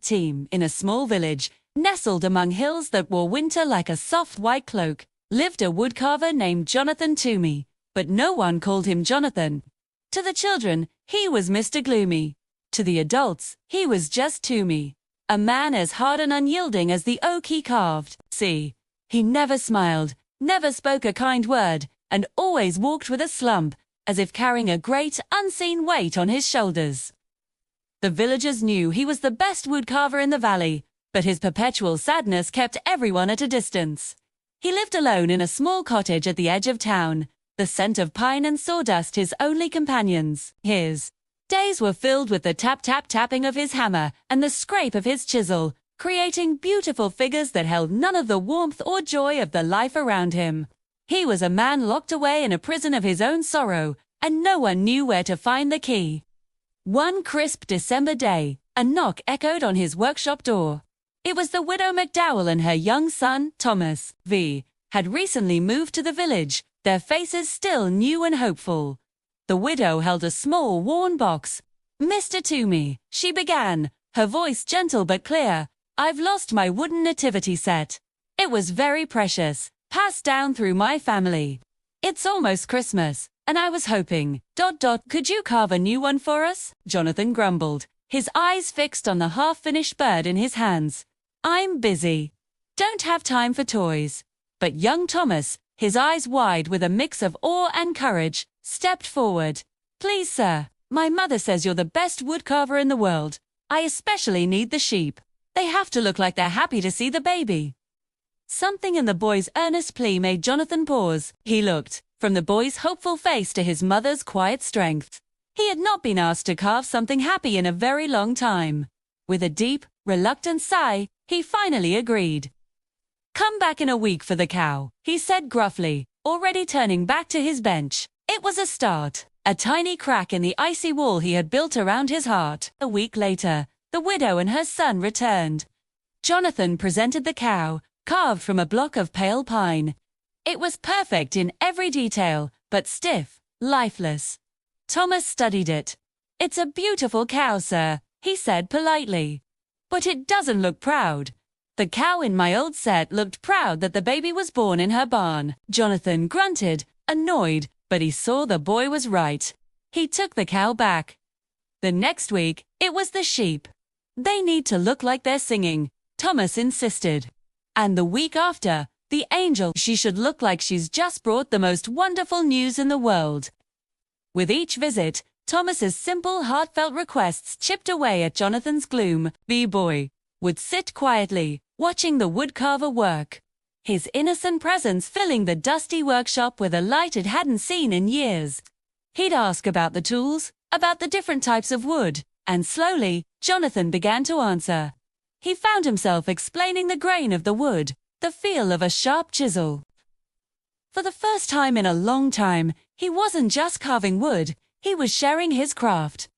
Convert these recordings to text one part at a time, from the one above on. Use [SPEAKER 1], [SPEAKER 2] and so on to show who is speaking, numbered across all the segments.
[SPEAKER 1] team. In a small village, nestled among hills that wore winter like a soft white cloak, lived a woodcarver named Jonathan Toomey, but no one called him Jonathan. To the children, he was Mr. Gloomy. To the adults, he was just Toomey, a man as hard and unyielding as the oak he carved. See, he never smiled, never spoke a kind word, and always walked with a slump, as if carrying a great, unseen weight on his shoulders. The villagers knew he was the best woodcarver in the valley, but his perpetual sadness kept everyone at a distance. He lived alone in a small cottage at the edge of town, the scent of pine and sawdust his only companions. His days were filled with the tap-tap-tapping of his hammer and the scrape of his chisel, creating beautiful figures that held none of the warmth or joy of the life around him. He was a man locked away in a prison of his own sorrow, and no one knew where to find the key. One crisp December day, a knock echoed on his workshop door. It was the widow McDowell and her young son, Thomas V., had recently moved to the village, their faces still new and hopeful. The widow held a small, worn box. "Mr. Toomey," she began, her voice gentle but clear, "I've lost my wooden nativity set. It was very precious, passed down through my family. It's almost Christmas, and I was hoping, ... could you carve a new one for us?" Jonathan grumbled, his eyes fixed on the half-finished bird in his hands. "I'm busy. Don't have time for toys." But young Thomas, his eyes wide with a mix of awe and courage, stepped forward. "Please, sir, my mother says you're the best woodcarver in the world. I especially need the sheep. They have to look like they're happy to see the baby." Something in the boy's earnest plea made Jonathan pause. He looked from the boy's hopeful face to his mother's quiet strength. He had not been asked to carve something happy in a very long time. With a deep, reluctant sigh, he finally agreed. "Come back in a week for the cow," he said gruffly, already turning back to his bench. It was a start, a tiny crack in the icy wall he had built around his heart. A week later, the widow and her son returned. Jonathan presented the cow, carved from a block of pale pine. It was perfect in every detail, but stiff, lifeless. Thomas studied it. "It's a beautiful cow, sir," he said politely. "But it doesn't look proud." The cow in my old set looked proud that the baby was born in her barn. Jonathan grunted, annoyed, but he saw the boy was right. He took the cow back. The next week, it was the sheep. "They need to look like they're singing," Thomas insisted. And the week after, the angel, "She should look like she's just brought the most wonderful news in the world." With each visit, Thomas's simple, heartfelt requests chipped away at Jonathan's gloom. The boy would sit quietly, watching the woodcarver work, his innocent presence filling the dusty workshop with a light it hadn't seen in years. He'd ask about the tools, about the different types of wood, and slowly, Jonathan began to answer. He found himself explaining the grain of the wood, the feel of a sharp chisel. For the first time in a long time, he wasn't just carving wood, he was sharing his craft.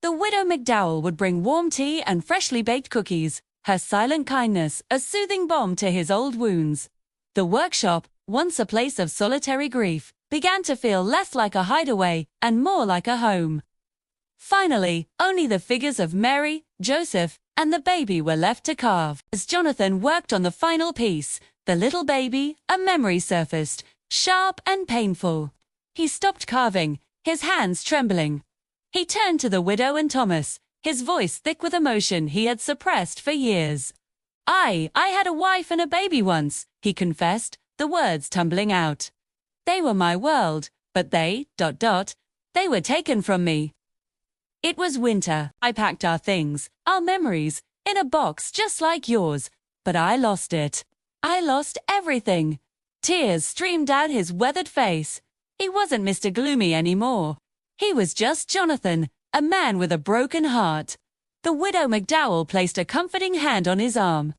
[SPEAKER 1] The widow McDowell would bring warm tea and freshly baked cookies, her silent kindness a soothing balm to his old wounds. The workshop, once a place of solitary grief, began to feel less like a hideaway and more like a home. Finally, only the figures of Mary, Joseph, and the baby were left to carve. As Jonathan worked on the final piece, the little baby, a memory surfaced, sharp and painful. He stopped carving, his hands trembling. He turned to the widow and Thomas, his voice thick with emotion he had suppressed for years. I had a wife and a baby once," he confessed, the words tumbling out. "They were my world, but they were taken from me. It was winter. I packed our things, our memories, in a box just like yours, but I lost it. I lost everything." Tears streamed down his weathered face. He wasn't Mr. Gloomy anymore. He was just Jonathan, a man with a broken heart. The widow McDowell placed a comforting hand on his arm.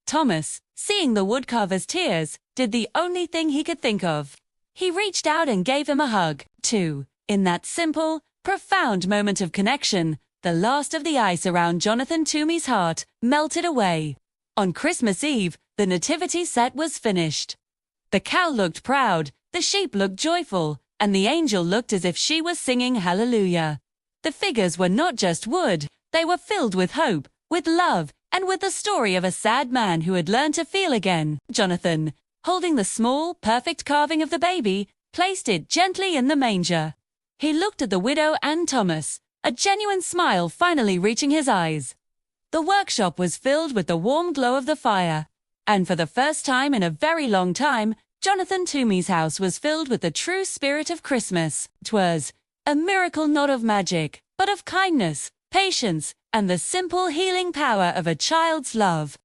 [SPEAKER 1] Thomas, seeing the woodcarver's tears, did the only thing he could think of. He reached out and gave him a hug, too. In that simple, profound moment of connection, the last of the ice around Jonathan Toomey's heart melted away. On Christmas Eve, the nativity set was finished. The cow looked proud, the sheep looked joyful, and the angel looked as if she was singing hallelujah. The figures were not just wood, they were filled with hope, with love, and with the story of a sad man who had learned to feel again. Jonathan, holding the small, perfect carving of the baby, placed it gently in the manger. He looked at the widow and Thomas, a genuine smile finally reaching his eyes. The workshop was filled with the warm glow of the fire, and for the first time in a very long time, Jonathan Toomey's house was filled with the true spirit of Christmas. 'Twas a miracle not of magic, but of kindness, patience, and the simple healing power of a child's love.